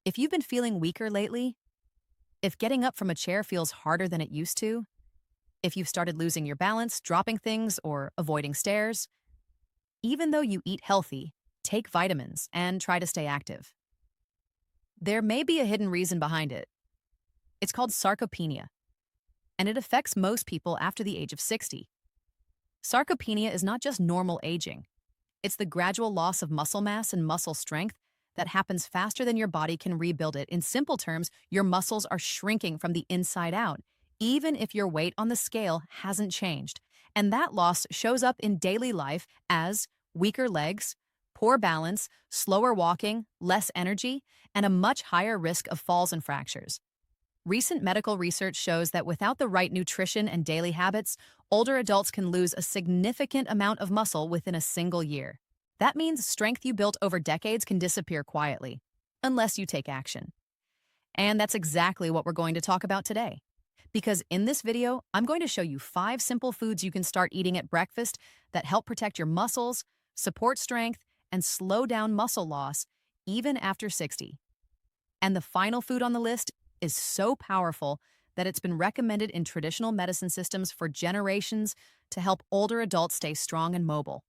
If you've been feeling weaker lately, if getting up from a chair feels harder than it used to, if you've started losing your balance, dropping things, or avoiding stairs, even though you eat healthy, take vitamins and try to stay active. There may be a hidden reason behind it. It's called sarcopenia, and it affects most people after the age of 60. Sarcopenia is not just normal aging. It's the gradual loss of muscle mass and muscle strength that happens faster than your body can rebuild it. In simple terms, your muscles are shrinking from the inside out, even if your weight on the scale hasn't changed. And that loss shows up in daily life as weaker legs, poor balance, slower walking, less energy, and a much higher risk of falls and fractures. Recent medical research shows that without the right nutrition and daily habits, older adults can lose a significant amount of muscle within a single year. That means strength you built over decades can disappear quietly, unless you take action. And that's exactly what we're going to talk about today. Because in this video, I'm going to show you 5 simple foods you can start eating at breakfast that help protect your muscles, support strength, and slow down muscle loss, even after 60. And the final food on the list is so powerful that it's been recommended in traditional medicine systems for generations to help older adults stay strong and mobile.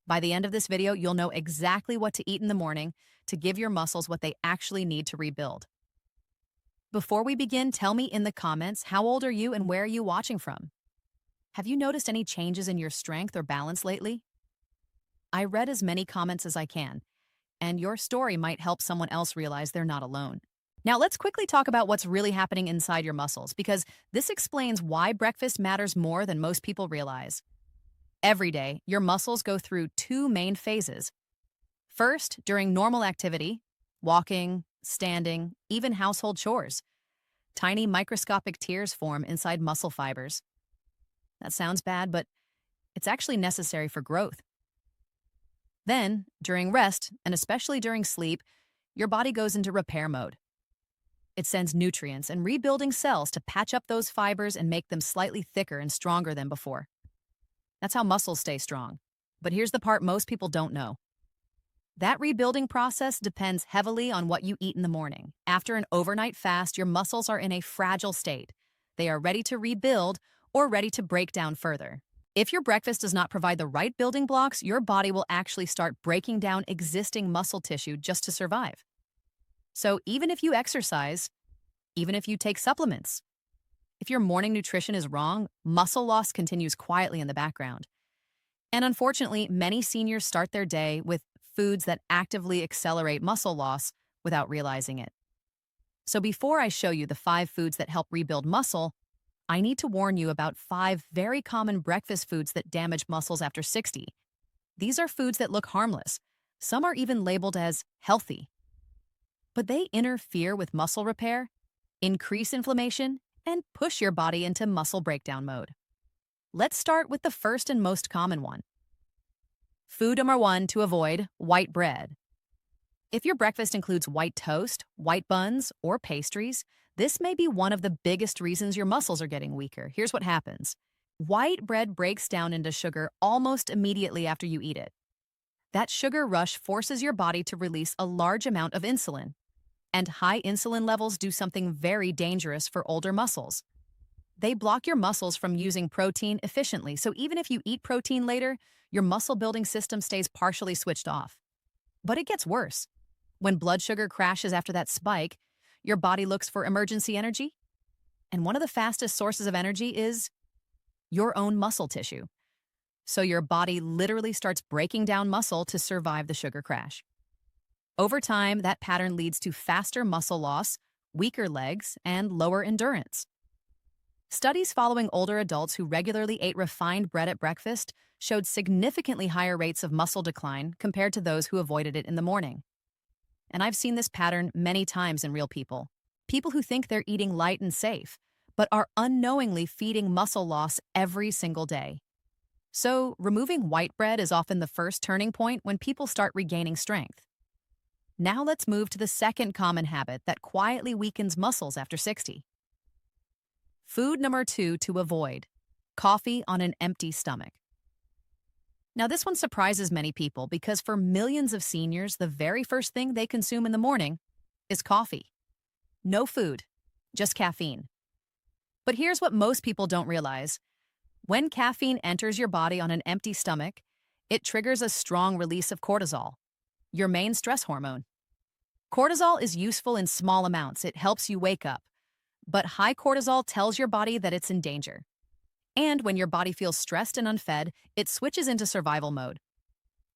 By the end of this video, you'll know exactly what to eat in the morning to give your muscles what they actually need to rebuild. Before we begin, tell me in the comments, how old are you and where are you watching from? Have you noticed any changes in your strength or balance lately? I read as many comments as I can, and your story might help someone else realize they're not alone. Now let's quickly talk about what's really happening inside your muscles, because this explains why breakfast matters more than most people realize. Every day, your muscles go through 2 main phases. First, during normal activity, walking, standing, even household chores, tiny microscopic tears form inside muscle fibers. That sounds bad, but it's actually necessary for growth. Then, during rest, and especially during sleep, your body goes into repair mode. It sends nutrients and rebuilding cells to patch up those fibers and make them slightly thicker and stronger than before. That's how muscles stay strong. But here's the part most people don't know. That rebuilding process depends heavily on what you eat in the morning. After an overnight fast, your muscles are in a fragile state. They are ready to rebuild or ready to break down further. If your breakfast does not provide the right building blocks, your body will actually start breaking down existing muscle tissue just to survive. So even if you exercise, even if you take supplements, if your morning nutrition is wrong, muscle loss continues quietly in the background. And unfortunately, many seniors start their day with foods that actively accelerate muscle loss without realizing it. So before I show you the 5 foods that help rebuild muscle, I need to warn you about 5 very common breakfast foods that damage muscles after 60. These are foods that look harmless. Some are even labeled as healthy. But they interfere with muscle repair, increase inflammation, and push your body into muscle breakdown mode. Let's start with the first and most common one. Food number 1 to avoid: white bread. If your breakfast includes white toast, white buns, or pastries, this may be one of the biggest reasons your muscles are getting weaker. Here's what happens. White bread breaks down into sugar almost immediately after you eat it. That sugar rush forces your body to release a large amount of insulin. And high insulin levels do something very dangerous for older muscles. They block your muscles from using protein efficiently, so even if you eat protein later, your muscle-building system stays partially switched off. But it gets worse. When blood sugar crashes after that spike, your body looks for emergency energy. And one of the fastest sources of energy is your own muscle tissue. So your body literally starts breaking down muscle to survive the sugar crash. Over time, that pattern leads to faster muscle loss, weaker legs, and lower endurance. Studies following older adults who regularly ate refined bread at breakfast showed significantly higher rates of muscle decline compared to those who avoided it in the morning. And I've seen this pattern many times in real people. People who think they're eating light and safe, but are unknowingly feeding muscle loss every single day. So, removing white bread is often the first turning point when people start regaining strength. Now let's move to the second common habit that quietly weakens muscles after 60. Food number 2 to avoid: coffee on an empty stomach. Now this one surprises many people because for millions of seniors, the very first thing they consume in the morning is coffee. No food, just caffeine. But here's what most people don't realize. When caffeine enters your body on an empty stomach, it triggers a strong release of cortisol, your main stress hormone. Cortisol is useful in small amounts. It helps you wake up. But high cortisol tells your body that it's in danger. And when your body feels stressed and unfed, it switches into survival mode.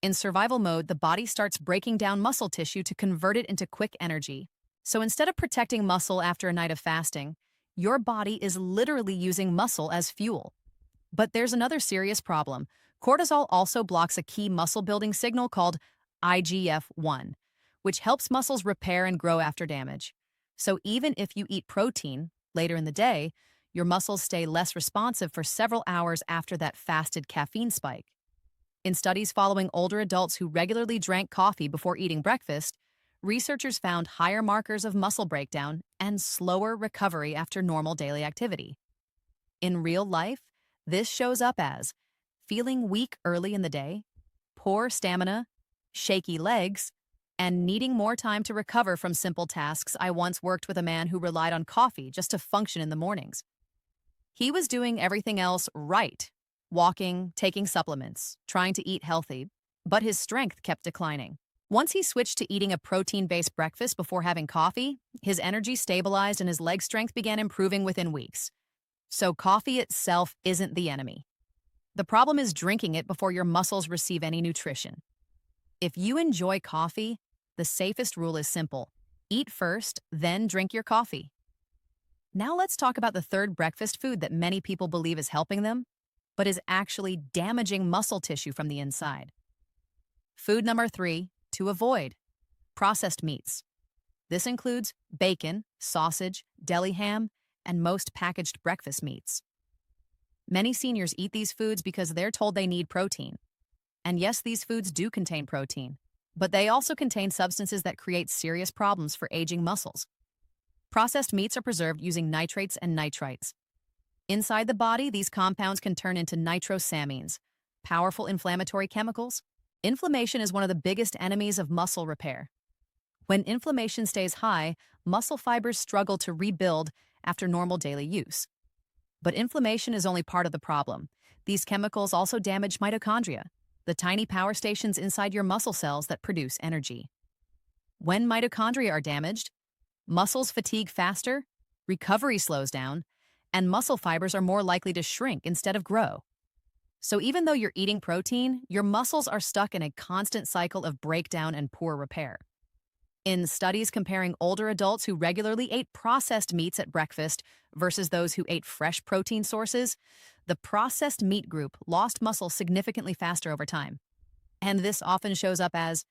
In survival mode, the body starts breaking down muscle tissue to convert it into quick energy. So instead of protecting muscle after a night of fasting, your body is literally using muscle as fuel. But there's another serious problem. Cortisol also blocks a key muscle-building signal called IGF-1, which helps muscles repair and grow after damage. So even if you eat protein later in the day, your muscles stay less responsive for several hours after that fasted caffeine spike. In studies following older adults who regularly drank coffee before eating breakfast, researchers found higher markers of muscle breakdown and slower recovery after normal daily activity. In real life, this shows up as feeling weak early in the day, poor stamina, shaky legs, and needing more time to recover from simple tasks. I once worked with a man who relied on coffee just to function in the mornings. He was doing everything else right, walking, taking supplements, trying to eat healthy, but his strength kept declining. Once he switched to eating a protein-based breakfast before having coffee, his energy stabilized and his leg strength began improving within weeks. So coffee itself isn't the enemy. The problem is drinking it before your muscles receive any nutrition. If you enjoy coffee, the safest rule is simple. Eat first, then drink your coffee. Now let's talk about the third breakfast food that many people believe is helping them, but is actually damaging muscle tissue from the inside. Food number 3, to avoid: processed meats. This includes bacon, sausage, deli ham, and most packaged breakfast meats. Many seniors eat these foods because they're told they need protein. And yes, these foods do contain protein, but they also contain substances that create serious problems for aging muscles. Processed meats are preserved using nitrates and nitrites. Inside the body, these compounds can turn into nitrosamines, powerful inflammatory chemicals. Inflammation is one of the biggest enemies of muscle repair. When inflammation stays high, muscle fibers struggle to rebuild after normal daily use. But inflammation is only part of the problem. These chemicals also damage mitochondria, the tiny power stations inside your muscle cells that produce energy. When mitochondria are damaged, muscles fatigue faster, recovery slows down, and muscle fibers are more likely to shrink instead of grow. So even though you're eating protein, your muscles are stuck in a constant cycle of breakdown and poor repair. In studies comparing older adults who regularly ate processed meats at breakfast versus those who ate fresh protein sources, the processed meat group lost muscle significantly faster over time. And this often shows up as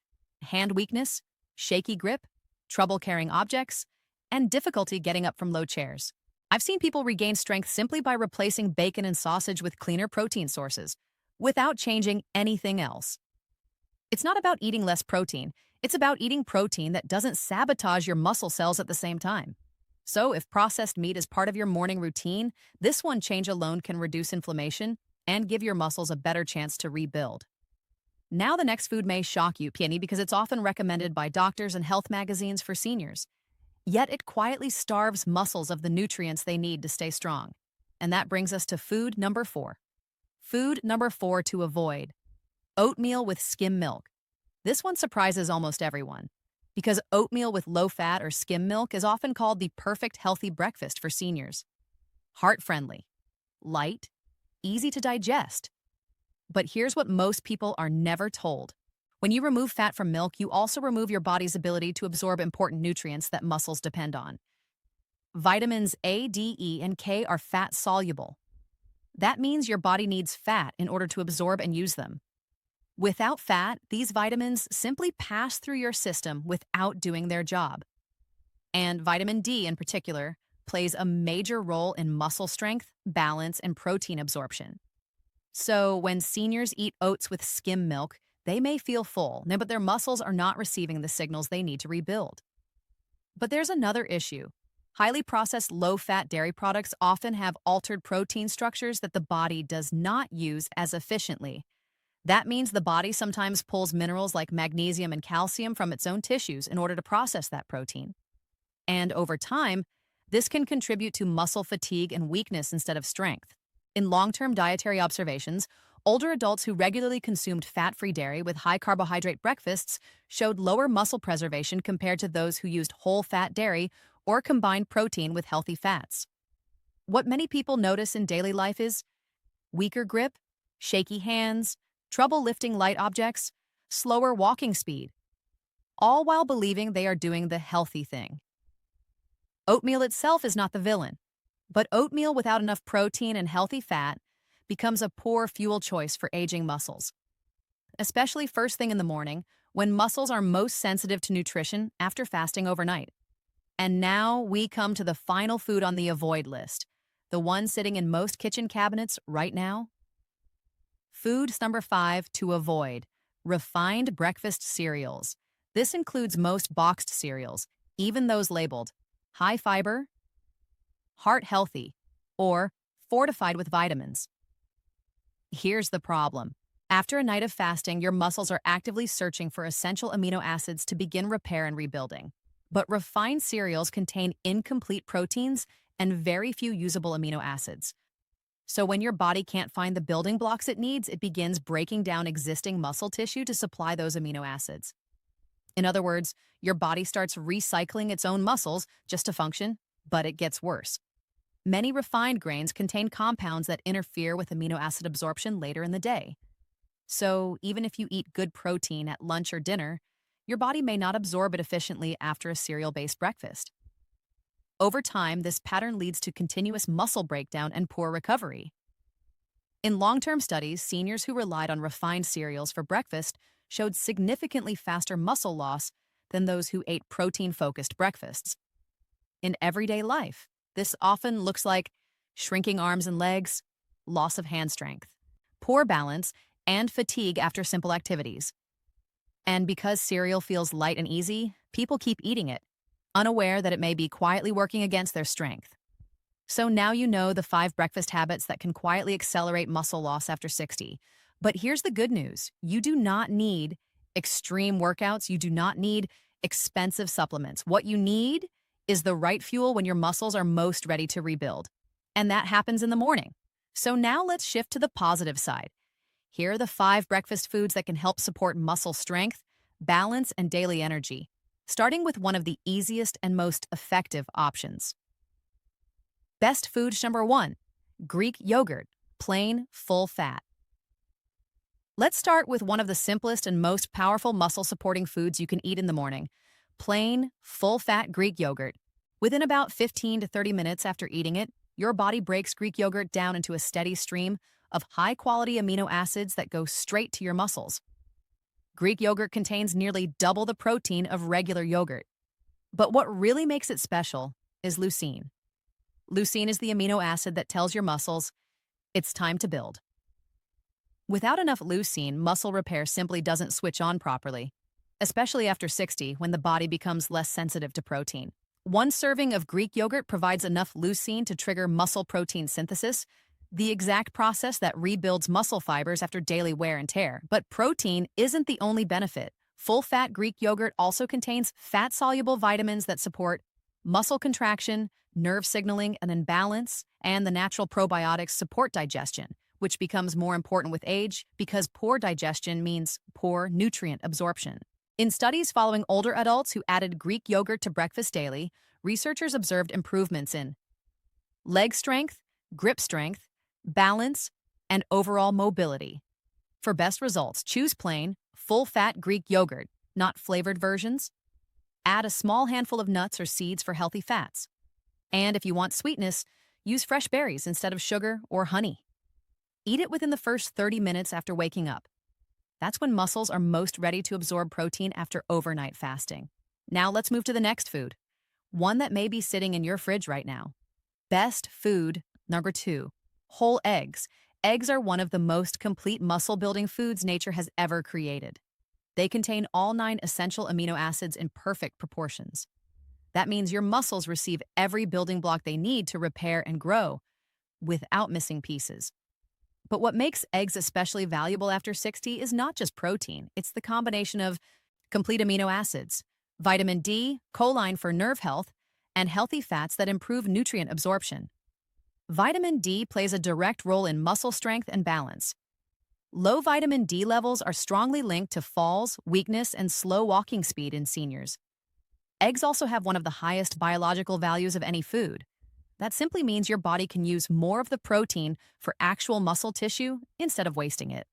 hand weakness, shaky grip, trouble carrying objects, and difficulty getting up from low chairs. I've seen people regain strength simply by replacing bacon and sausage with cleaner protein sources, without changing anything else. It's not about eating less protein. It's about eating protein that doesn't sabotage your muscle cells at the same time. So if processed meat is part of your morning routine, this one change alone can reduce inflammation and give your muscles a better chance to rebuild. Now the next food may shock you, Penny, because it's often recommended by doctors and health magazines for seniors. Yet it quietly starves muscles of the nutrients they need to stay strong. And that brings us to food number 4. Food number 4 to avoid: oatmeal with skim milk. This one surprises almost everyone, because oatmeal with low fat or skim milk is often called the perfect healthy breakfast for seniors. Heart-friendly, light, easy to digest. But here's what most people are never told. When you remove fat from milk, you also remove your body's ability to absorb important nutrients that muscles depend on. Vitamins A, D, E, and K are fat-soluble. That means your body needs fat in order to absorb and use them. Without fat, these vitamins simply pass through your system without doing their job. And vitamin D in particular plays a major role in muscle strength, balance, and protein absorption. So when seniors eat oats with skim milk, they may feel full, but their muscles are not receiving the signals they need to rebuild. But there's another issue. Highly processed low-fat dairy products often have altered protein structures that the body does not use as efficiently. That means the body sometimes pulls minerals like magnesium and calcium from its own tissues in order to process that protein. And over time, this can contribute to muscle fatigue and weakness instead of strength. In long-term dietary observations, older adults who regularly consumed fat-free dairy with high-carbohydrate breakfasts showed lower muscle preservation compared to those who used whole-fat dairy or combined protein with healthy fats. What many people notice in daily life is weaker grip, shaky hands, trouble lifting light objects, slower walking speed, all while believing they are doing the healthy thing. Oatmeal itself is not the villain, but oatmeal without enough protein and healthy fat becomes a poor fuel choice for aging muscles, especially first thing in the morning when muscles are most sensitive to nutrition after fasting overnight. And now we come to the final food on the avoid list, the one sitting in most kitchen cabinets right now. Foods number 5 to avoid: refined breakfast cereals. This includes most boxed cereals, even those labeled high fiber, heart healthy, or fortified with vitamins. Here's the problem. After a night of fasting, your muscles are actively searching for essential amino acids to begin repair and rebuilding. But refined cereals contain incomplete proteins and very few usable amino acids. So when your body can't find the building blocks it needs, it begins breaking down existing muscle tissue to supply those amino acids. In other words, your body starts recycling its own muscles just to function, but it gets worse. Many refined grains contain compounds that interfere with amino acid absorption later in the day. So even if you eat good protein at lunch or dinner, your body may not absorb it efficiently after a cereal-based breakfast. Over time, this pattern leads to continuous muscle breakdown and poor recovery. In long-term studies, seniors who relied on refined cereals for breakfast showed significantly faster muscle loss than those who ate protein-focused breakfasts. In everyday life, this often looks like shrinking arms and legs, loss of hand strength, poor balance, and fatigue after simple activities. And because cereal feels light and easy, people keep eating it, unaware that it may be quietly working against their strength. So now you know the 5 breakfast habits that can quietly accelerate muscle loss after 60. But here's the good news. You do not need extreme workouts. You do not need expensive supplements. What you need is the right fuel when your muscles are most ready to rebuild. And that happens in the morning. So now let's shift to the positive side. Here are the 5 breakfast foods that can help support muscle strength, balance, and daily energy, starting with one of the easiest and most effective options. Best food number 1, Greek yogurt, plain, full fat. Let's start with one of the simplest and most powerful muscle-supporting foods you can eat in the morning: plain, full-fat Greek yogurt. Within about 15 to 30 minutes after eating it, your body breaks Greek yogurt down into a steady stream of high-quality amino acids that go straight to your muscles. Greek yogurt contains nearly double the protein of regular yogurt. But what really makes it special is leucine. Leucine is the amino acid that tells your muscles it's time to build. Without enough leucine, muscle repair simply doesn't switch on properly, especially after 60 when the body becomes less sensitive to protein. One serving of Greek yogurt provides enough leucine to trigger muscle protein synthesis, the exact process that rebuilds muscle fibers after daily wear and tear. But protein isn't the only benefit. Full-fat Greek yogurt also contains fat-soluble vitamins that support muscle contraction, nerve signaling and imbalance, and the natural probiotics support digestion, which becomes more important with age because poor digestion means poor nutrient absorption. In studies following older adults who added Greek yogurt to breakfast daily, researchers observed improvements in leg strength, grip strength, balance, and overall mobility. For best results, choose plain, full-fat Greek yogurt, not flavored versions. Add a small handful of nuts or seeds for healthy fats. And if you want sweetness, use fresh berries instead of sugar or honey. Eat it within the first 30 minutes after waking up. That's when muscles are most ready to absorb protein after overnight fasting. Now let's move to the next food, one that may be sitting in your fridge right now. Best food number 2, whole eggs. Eggs are one of the most complete muscle-building foods nature has ever created. They contain all 9 essential amino acids in perfect proportions. That means your muscles receive every building block they need to repair and grow without missing pieces. But what makes eggs especially valuable after 60 is not just protein. It's the combination of complete amino acids, vitamin D, choline for nerve health, and healthy fats that improve nutrient absorption. Vitamin D plays a direct role in muscle strength and balance. Low vitamin D levels are strongly linked to falls, weakness, and slow walking speed in seniors. Eggs also have one of the highest biological values of any food. That simply means your body can use more of the protein for actual muscle tissue instead of wasting it.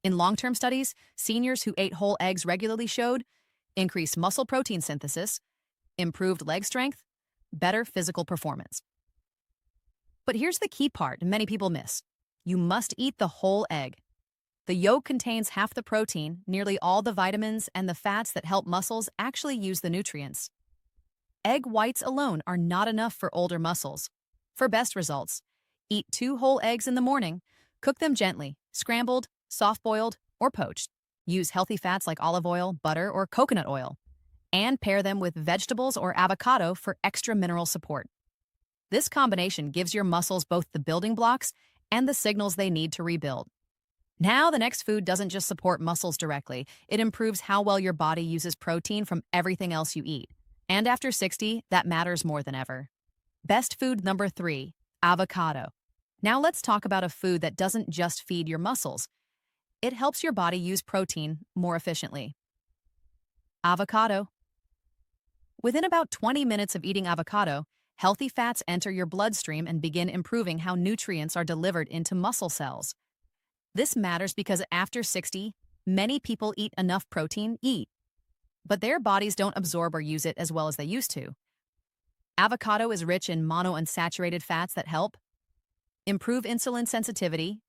In long-term studies, seniors who ate whole eggs regularly showed increased muscle protein synthesis, improved leg strength, better physical performance. But here's the key part many people miss. You must eat the whole egg. The yolk contains half the protein, nearly all the vitamins, and the fats that help muscles actually use the nutrients. Egg whites alone are not enough for older muscles. For best results, eat 2 whole eggs in the morning, cook them gently, scrambled, soft-boiled, or poached. Use healthy fats like olive oil, butter, or coconut oil, and pair them with vegetables or avocado for extra mineral support. This combination gives your muscles both the building blocks and the signals they need to rebuild. Now, the next food doesn't just support muscles directly, it improves how well your body uses protein from everything else you eat. And after 60, that matters more than ever. Best food number 3, avocado. Now let's talk about a food that doesn't just feed your muscles. It helps your body use protein more efficiently. Avocado. Within about 20 minutes of eating avocado, healthy fats enter your bloodstream and begin improving how nutrients are delivered into muscle cells. This matters because after 60, many people eat enough protein, but their bodies don't absorb or use it as well as they used to. Avocado is rich in monounsaturated fats that help improve insulin sensitivity,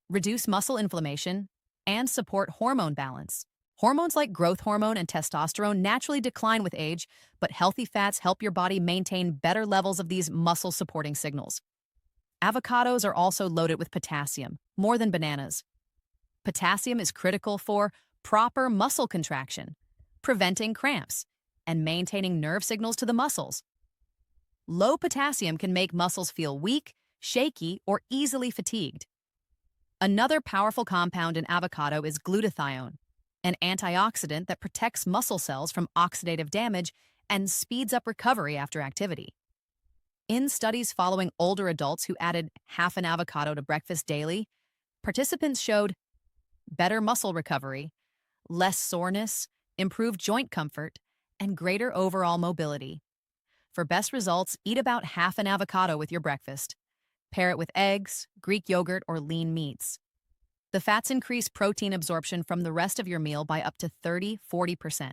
reduce muscle inflammation, and support hormone balance. Hormones like growth hormone and testosterone naturally decline with age, but healthy fats help your body maintain better levels of these muscle-supporting signals. Avocados are also loaded with potassium, more than bananas. Potassium is critical for proper muscle contraction, preventing cramps, and maintaining nerve signals to the muscles. Low potassium can make muscles feel weak, shaky, or easily fatigued. Another powerful compound in avocado is glutathione, an antioxidant that protects muscle cells from oxidative damage and speeds up recovery after activity. In studies following older adults who added half an avocado to breakfast daily, participants showed better muscle recovery, less soreness, improved joint comfort, and greater overall mobility. For best results, eat about half an avocado with your breakfast. Pair it with eggs, Greek yogurt, or lean meats. The fats increase protein absorption from the rest of your meal by up to 30–40%.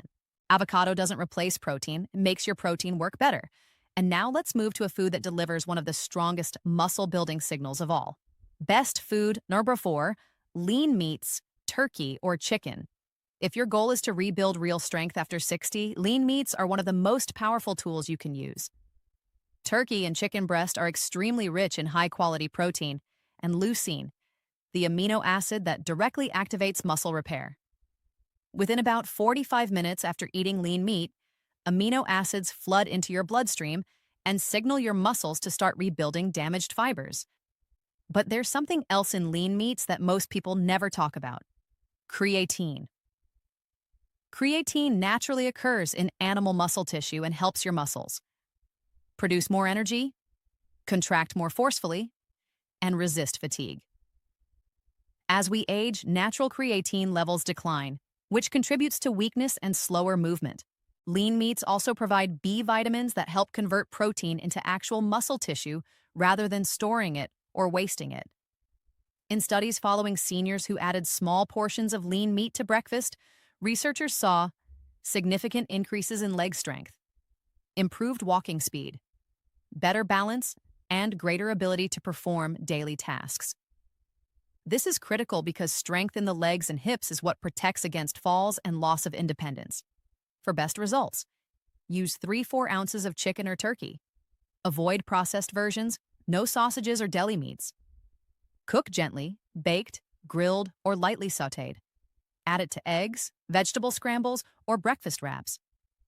Avocado doesn't replace protein, it makes your protein work better. And now let's move to a food that delivers one of the strongest muscle-building signals of all. Best food number 4, lean meats, turkey or chicken. If your goal is to rebuild real strength after 60, lean meats are one of the most powerful tools you can use. Turkey and chicken breast are extremely rich in high-quality protein and leucine, the amino acid that directly activates muscle repair. Within about 45 minutes after eating lean meat, amino acids flood into your bloodstream and signal your muscles to start rebuilding damaged fibers. But there's something else in lean meats that most people never talk about: creatine. Creatine naturally occurs in animal muscle tissue and helps your muscles produce more energy, contract more forcefully, and resist fatigue. As we age, natural creatine levels decline, which contributes to weakness and slower movement. Lean meats also provide B vitamins that help convert protein into actual muscle tissue rather than storing it or wasting it. In studies following seniors who added small portions of lean meat to breakfast, researchers saw significant increases in leg strength, improved walking speed, better balance, and greater ability to perform daily tasks. This is critical because strength in the legs and hips is what protects against falls and loss of independence. For best results, use 3–4 ounces of chicken or turkey. Avoid processed versions, no sausages or deli meats. Cook gently, baked, grilled, or lightly sautéed. Add it to eggs, vegetable scrambles, or breakfast wraps.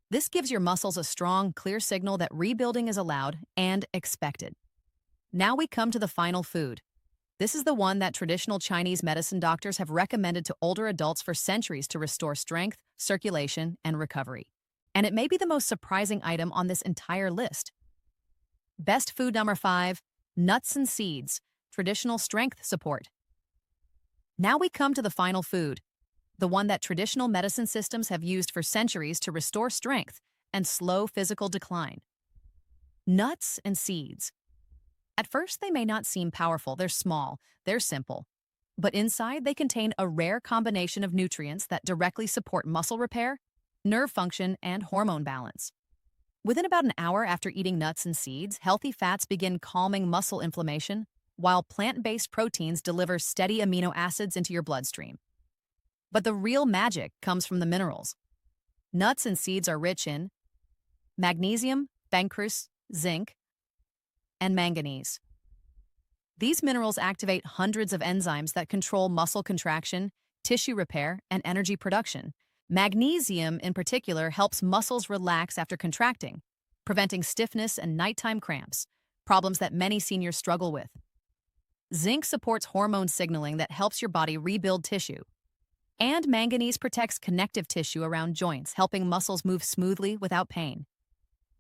This gives your muscles a strong, clear signal that rebuilding is allowed and expected. Now we come to the final food. This is the one that traditional Chinese medicine doctors have recommended to older adults for centuries to restore strength, circulation, and recovery. And it may be the most surprising item on this entire list. Best food number 5, nuts and seeds, traditional strength support. Now we come to the final food, the one that traditional medicine systems have used for centuries to restore strength and slow physical decline. Nuts and seeds. At first, they may not seem powerful. They're small, they're simple. But inside, they contain a rare combination of nutrients that directly support muscle repair, nerve function, and hormone balance. Within about an hour after eating nuts and seeds, healthy fats begin calming muscle inflammation, while plant-based proteins deliver steady amino acids into your bloodstream. But the real magic comes from the minerals. Nuts and seeds are rich in magnesium, phosphorus, zinc, and manganese. These minerals activate hundreds of enzymes that control muscle contraction, tissue repair, and energy production. Magnesium, in particular, helps muscles relax after contracting, preventing stiffness and nighttime cramps, problems that many seniors struggle with. Zinc supports hormone signaling that helps your body rebuild tissue. And manganese protects connective tissue around joints, helping muscles move smoothly without pain.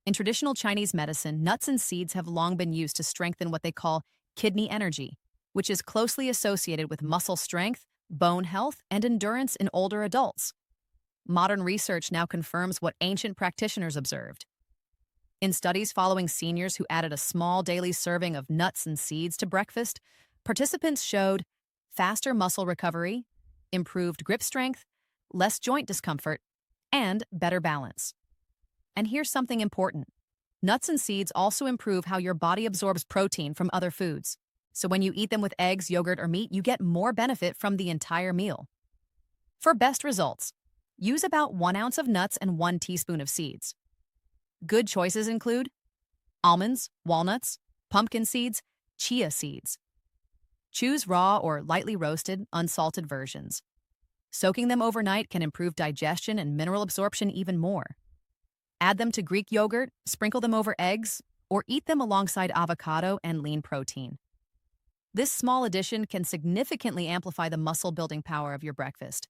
In traditional Chinese medicine, nuts and seeds have long been used to strengthen what they call kidney energy, which is closely associated with muscle strength, bone health, and endurance in older adults. Modern research now confirms what ancient practitioners observed. In studies following seniors who added a small daily serving of nuts and seeds to breakfast, participants showed faster muscle recovery, improved grip strength, less joint discomfort, and better balance. And here's something important. Nuts and seeds also improve how your body absorbs protein from other foods. So when you eat them with eggs, yogurt, or meat, you get more benefit from the entire meal. For best results, use about 1 ounce of nuts and 1 teaspoon of seeds. Good choices include almonds, walnuts, pumpkin seeds, chia seeds. Choose raw or lightly roasted, unsalted versions. Soaking them overnight can improve digestion and mineral absorption even more. Add them to Greek yogurt, sprinkle them over eggs, or eat them alongside avocado and lean protein. This small addition can significantly amplify the muscle-building power of your breakfast.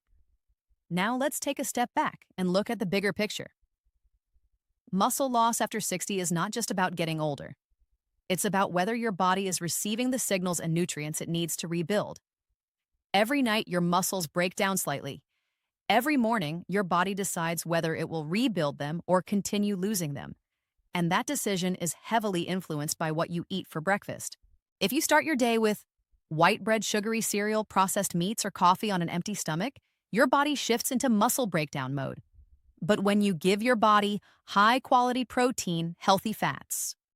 Now let's take a step back and look at the bigger picture. Muscle loss after 60 is not just about getting older. It's about whether your body is receiving the signals and nutrients it needs to rebuild. Every night, your muscles break down slightly. Every morning, your body decides whether it will rebuild them or continue losing them. And that decision is heavily influenced by what you eat for breakfast. If you start your day with white bread, sugary cereal, processed meats, or coffee on an empty stomach, your body shifts into muscle breakdown mode. But when you give your body high-quality protein, healthy fats,